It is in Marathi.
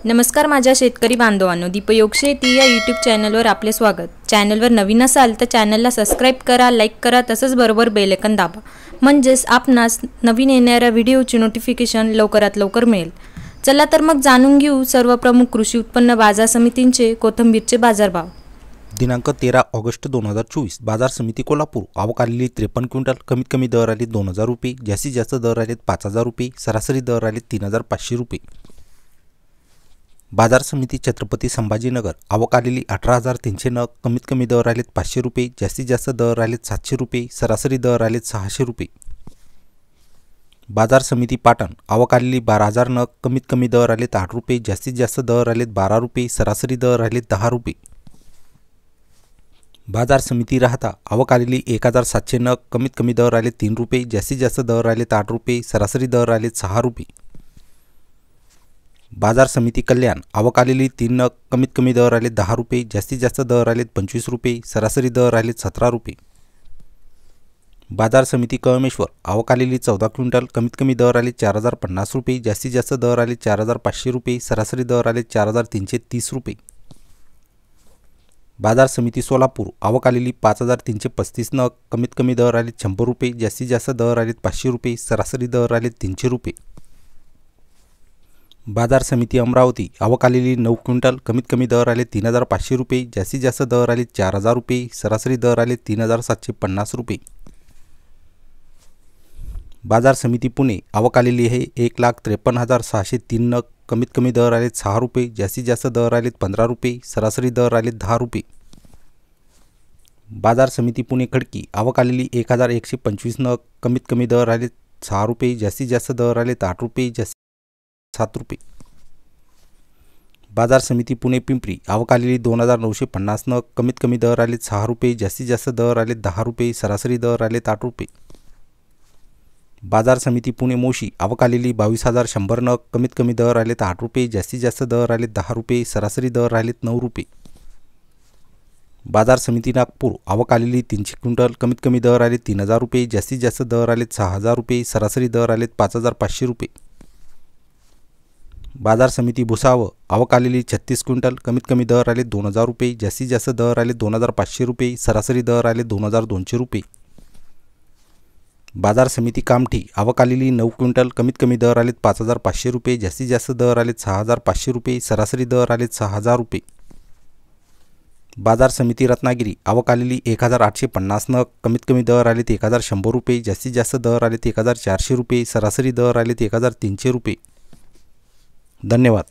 नमस्कार माझ्या शेतकरी बांधवांनो, दीपयोग शेती या यूट्यूब चॅनलवर आपले स्वागत। चॅनलवर नवीन असाल तर चॅनलला सबस्क्राइब करा, लाईक करा, तसंच बरोबर बेल आयकॉन दाबा, म्हणजेच आपणास नवीन येणाऱ्या व्हिडिओची नोटिफिकेशन लवकरात लवकर मिळेल। चला तर मग जाणून घेऊ सर्व प्रमुख कृषी उत्पन्न बाजार समितींचे कोथिंबीरचे बाजारभाव। दिनांक 13 ऑगस्ट 2024 बाजार समिती कोल्हापूर। आवक आलेली 53 क्विंटल, कमीत कमी दर आले 2000 रुपये, जास्तीत जास्त दर आले 5000 रुपये, सरासरी दर आले 3500 रुपये। बाजार समिती छत्रपती संभाजीनगर। आवक आलेली 18300 नग, कमीत कमी दर आलेत 500 रुपये, जास्तीत जास्त दर आलेत 700 रुपये, सरासरी दर आलेत 600 रुपये। बाजार समिती पाटण। आवक आलेली 12000 नग, कमीत कमी दर आलेत 8 रुपये, जास्तीत जास्त दर आलेत 12 रुपये, सरासरी दर आलेत 10 रुपये। बाजार समिती राहता। आवक आलेली 1700 नग, कमीत कमी दर आले 3 रुपये, जास्तीत जास्त दर आलेत 8 रुपये, सरासरी दर आलेत 6 रुपये। बाजार समिती कल्याण। आवक आलेली 3 नग, कमीत कमी दर आले 10 रुपये, जास्तीत जास्त दर आलेत 25 रुपये, सरासरी दर आलेत 17 रुपये। बाजार समिती कळमेश्वर। आवक आलेली 14 क्विंटल, कमीत कमी दर आले 4050 रुपये, जास्तीत जास्त दर आले 4500 रुपये, सरासरी दर आले 4330 रुपये। बाजार समिती सोलापूर। आवक आलेली 5335 नग, कमीत कमी दर आले 100 रुपये, जास्तीत जास्त दर आलेत 500 रुपये, सरासरी दर आले 300 रुपये। बाजार समिती अमरावती। आवक आलेली 9 क्विंटल, कमीत कमी दर आले 3500 रुपये, जास्तीत जास्त दर आले 4000 रुपये, सरासरी दर आले 3750 रुपये। बाजार समिती पुणे। आवक आलेली आहे 1,53,603 नग, कमीत कमी दर आलेत 6 रुपये, जास्तीत जास्त दर आलेत 15 रुपये, सरासरी दर आलेत 10 रुपये। बाजार समिती पुणे खडकी। आवक आलेली 1125 नग, कमीत कमी दर आलेत 6 रुपये, जास्तीत जास्त दर आलेत 8 रुपये, 7 रुपये। बाजार समिती पुणे पिंपरी। आवक आलेली 2950 नग, कमीत कमी दर आलेत 6 रुपये, जास्तीत जास्त दर आलेत 10 रुपये, सरासरी दर आलेत 8 रुपये। बाजार समिती पुणे मोशी। आवक आलेली 22100 नग, कमीत कमी दर आलेत 8 रुपये, जास्तीत जास्त दर आलेत 10 रुपये, सरासरी दर आलेत 9 रुपये। बाजार समिती नागपूर। आवक आलेली 300 क्विंटल, कमीत कमी दर आले 3000 रुपये, जास्तीत जास्त दर आलेत 6000 रुपये, सरासरी दर आलेत 5500 रुपये। बाजार समिती भुसावळ। आवक आलेली 36 क्विंटल, कमीत कमी दर आले 2000 रुपये, जास्तीत जास्त दर आले 2500 रुपये, सरासरी दर आले 2200 रुपये। बाजार समिती कामठी। आवक आलेली 9 क्विंटल, कमीत कमी दर आलेत 5500 रुपये, जास्तीत जास्त दर आलेत 6500 रुपये, सरासरी दर आलेत 6000 रुपये। बाजार समिती रत्नागिरी। आवक आलेली 1850 नग, कमीत कमी दर आलेत 1100 रुपये, जास्तीत जास्त दर आलेत 1400 रुपये, सरासरी दर आलेत 1300 रुपये। धन्यवाद।